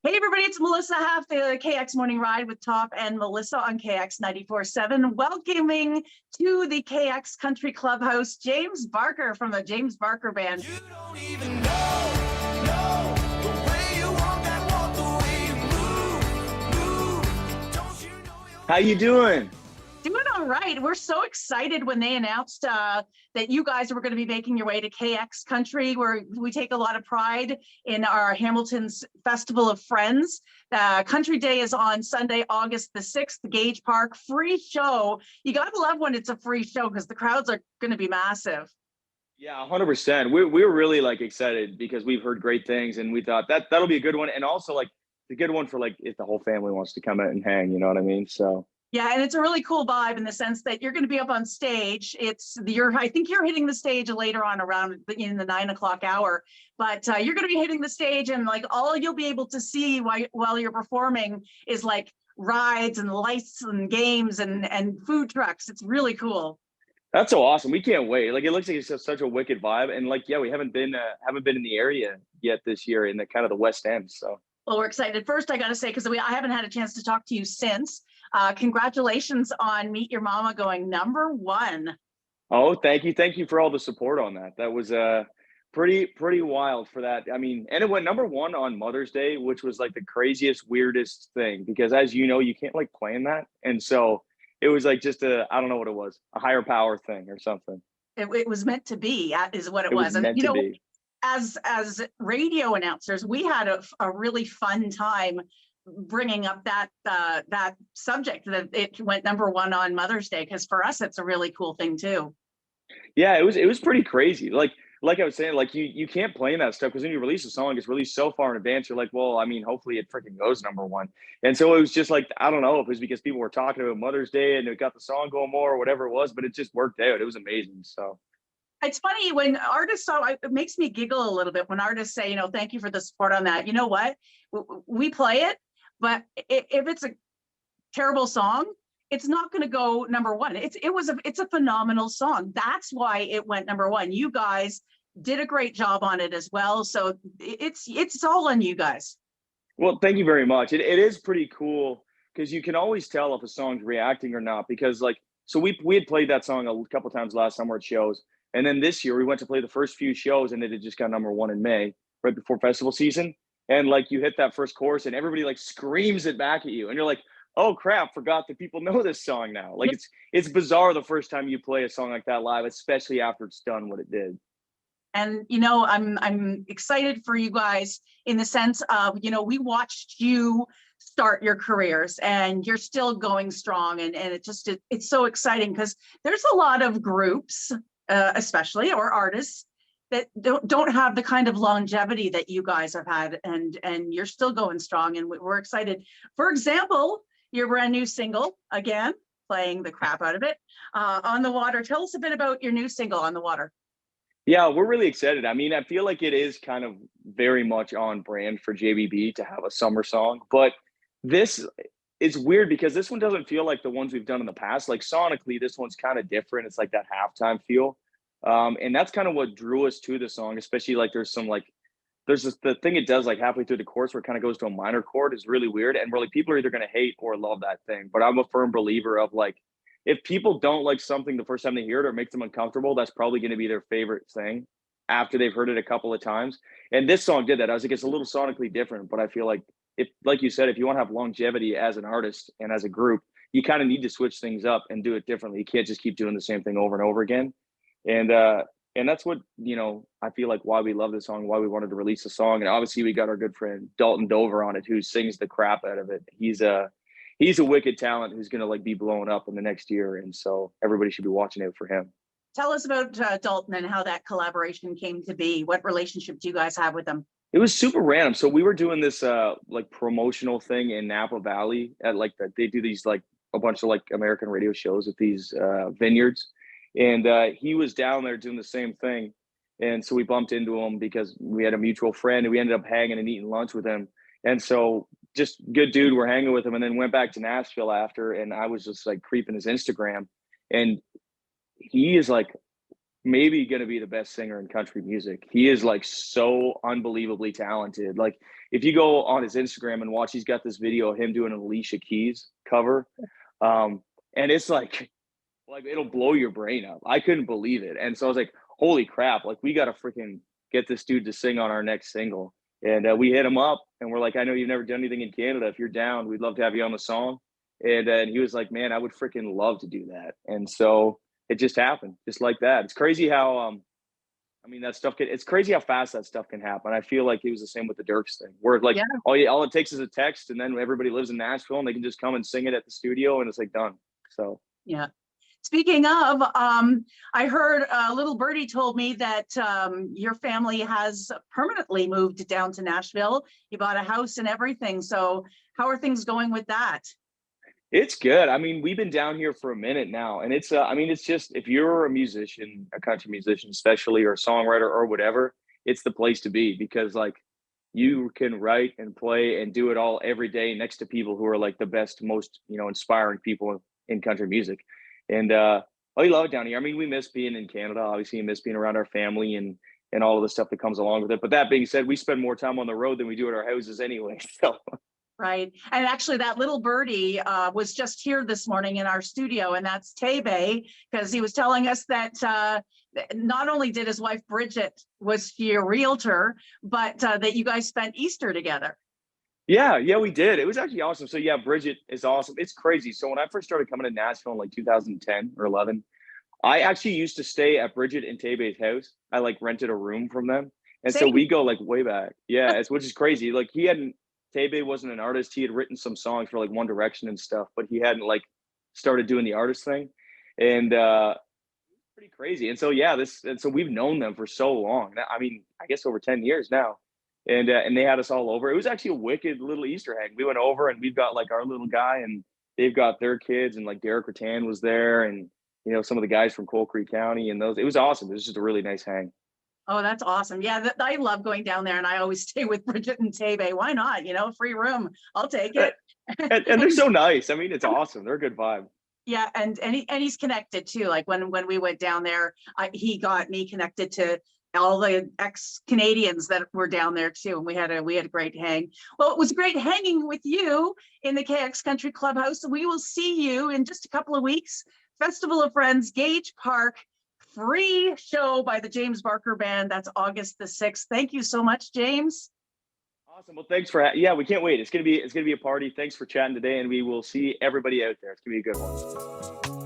Hey everybody, it's Melissa Half, the KX Morning Ride with Top and Melissa on KX 94.7. Welcoming to the KX Country Clubhouse, James Barker from the James Barker Band. You don't even know the way you walk that walk, the way you move. Don't you know How you doing? Doing all right. We're so excited when they announced that you guys were going to be making your way to KX Country, where we take a lot of pride in our Hamilton's Festival of Friends. Country Day is on Sunday, August the 6th, Gage Park, free show. You got to love when it's a free show because the crowds are going to be massive. Yeah, 100%. We're really excited because we've heard great things, and we thought that'll be a good one, and also the good one for if the whole family wants to come out and hang. You know what I mean? So. Yeah, and it's a really cool vibe in the sense that you're going to be up on stage. I think you're hitting the stage later on around in the 9 o'clock hour, but you're going to be hitting the stage, and all you'll be able to see while you're performing is rides and lights and games and food trucks. It's really cool. That's so awesome. We can't wait. It looks like it's just such a wicked vibe, and we haven't been in the area yet this year in the kind of the West End. So. Well, we're excited. First, I got to say, because I haven't had a chance to talk to you since. Congratulations on Meet Your Mama going #1. Oh, thank you. Thank you for all the support on that. That was pretty wild for that. I mean, and it went #1 on Mother's Day, which was the craziest, weirdest thing because, as you know, you can't plan that. And so it was just I don't know what it was, a higher power thing or something. It was meant to be, is what it was. And meant to be. As radio announcers, we had a really fun time bringing up that subject, that it went #1 on Mother's Day, because for us it's a really cool thing too. Yeah, it was pretty crazy. Like I was saying, you can't plan that stuff because when you release a song, it's released so far in advance. You're well, I mean, hopefully it freaking goes #1. And so it was just I don't know if it was because people were talking about Mother's Day and it got the song going more or whatever it was, but it just worked out. It was amazing. So. It's funny when artists, it makes me giggle a little bit when artists say, thank you for the support on that. You know what? We play it, but if it's a terrible song, it's not going to go #1. It's a phenomenal song. That's why it went #1. You guys did a great job on it as well. So it's all on you guys. Well, thank you very much. It is pretty cool because you can always tell if a song's reacting or not because so we had played that song a couple times last summer at shows. And then this year we went to play the first few shows and it had just got #1 in May, right before festival season. And you hit that first chorus and everybody screams it back at you. And you're oh crap, forgot that people know this song now. It's bizarre the first time you play a song like that live, especially after it's done what it did. And, I'm excited for you guys in the sense of, we watched you start your careers and you're still going strong. And it's so exciting because there's a lot of groups, especially, or artists that don't have the kind of longevity that you guys have had, and you're still going strong, and we're excited. For example, your brand new single, again, playing the crap out of it, On the Water. Tell us a bit about your new single, On the Water. Yeah, we're really excited. I mean, I feel like it is kind of very much on brand for JBB to have a summer song, but this is weird because this one doesn't feel like the ones we've done in the past. Sonically, this one's kind of different. It's that halftime feel. And that's kind of what drew us to the song, especially there's some there's the thing it does halfway through the chorus where it kind of goes to a minor chord is really weird. And we're people are either going to hate or love that thing. But I'm a firm believer of if people don't like something the first time they hear it or makes them uncomfortable, that's probably going to be their favorite thing after they've heard it a couple of times. And this song did that. I was it's a little sonically different, but I feel if, like you said, if you want to have longevity as an artist and as a group, you kind of need to switch things up and do it differently. You can't just keep doing the same thing over and over again. And that's what, I feel why we love this song, why we wanted to release the song. And obviously we got our good friend Dalton Dover on it, who sings the crap out of it. He's a wicked talent who's going to be blowing up in the next year. And so everybody should be watching out for him. Tell us about Dalton and how that collaboration came to be. What relationship do you guys have with him? It was super random. So we were doing this promotional thing in Napa Valley at they do these a bunch of American radio shows at these vineyards. And he was down there doing the same thing. And so we bumped into him because we had a mutual friend and we ended up hanging and eating lunch with him. And so just good dude, we're hanging with him, and then went back to Nashville after. And I was just creeping his Instagram, and he is maybe going to be the best singer in country music. He is like so unbelievably talented. Like if you go on his Instagram and watch, he's got this video of him doing an Alicia Keys cover. And it's like it'll blow your brain up. I couldn't believe it. And so I was like, holy crap, like we got to freaking get this dude to sing on our next single. And we hit him up and we're like, I know you've never done anything in Canada. If you're down, we'd love to have you on the song. And he was like, man, I would freaking love to do that. And so it just happened just like that. It's crazy how, I mean, that stuff it's crazy how fast that stuff can happen. I feel like it was the same with the Dirks thing where like, Yeah. all it takes is a text and then everybody lives in Nashville and they can just come and sing it at the studio and it's like done. So, Yeah. Speaking of, I heard little birdie told me that your family has permanently moved down to Nashville. You bought a house and everything. So how are things going with that? it's good. I mean, we've been down here for a minute now, and it's I mean, it's just if you're a musician, a country musician, especially, or a songwriter or whatever, it's the place to be because like you can write and play and do it all every day next to people who are like the best, most inspiring people in country music, and we love it down here. I mean, we miss being in Canada. Obviously, we miss being around our family and all of the stuff that comes along with it. But that being said, we spend more time on the road than we do at our houses anyway. So. Right. And actually that little birdie was just here this morning in our studio, and that's Tebe, because he was telling us that not only did his wife Bridget was your realtor, but that you guys spent Easter together. Yeah, we did. It was actually awesome. So yeah, Bridget is awesome. It's crazy. So when I first started coming to Nashville in like 2010 or 11, I actually used to stay at Bridget and Tebe's house. I like rented a room from them. And so Same. we go like way back. Yeah, which is crazy. Like Tebe wasn't an artist. He had written some songs for like One Direction and stuff, but he hadn't like started doing the artist thing. And pretty crazy. And so yeah, so we've known them for so long. I mean, I guess over 10 years now. And they had us all over. It was actually a wicked little Easter egg. We went over and we've got like our little guy and they've got their kids and like Derek Rattan was there and some of the guys from Coal Creek County and those. It was awesome. It was just a really nice hang. Oh, that's awesome. Yeah, I love going down there, and I always stay with Bridget and Tebe. Why not? Free room. I'll take it. And they're so nice. I mean, it's awesome. They're a good vibe. Yeah, and he's connected too. Like when we went down there, he got me connected to all the ex-Canadians that were down there too, and we had a great hang. Well, it was great hanging with you in the KX Country Clubhouse. We will see you in just a couple of weeks. Festival of Friends, Gage Park. Free show by the James Barker Band. That's August the 6th. Thank you so much, James. Awesome. Well, thanks for we can't wait. It's gonna be a party. Thanks for chatting today, and we will see everybody out there. It's gonna be a good one.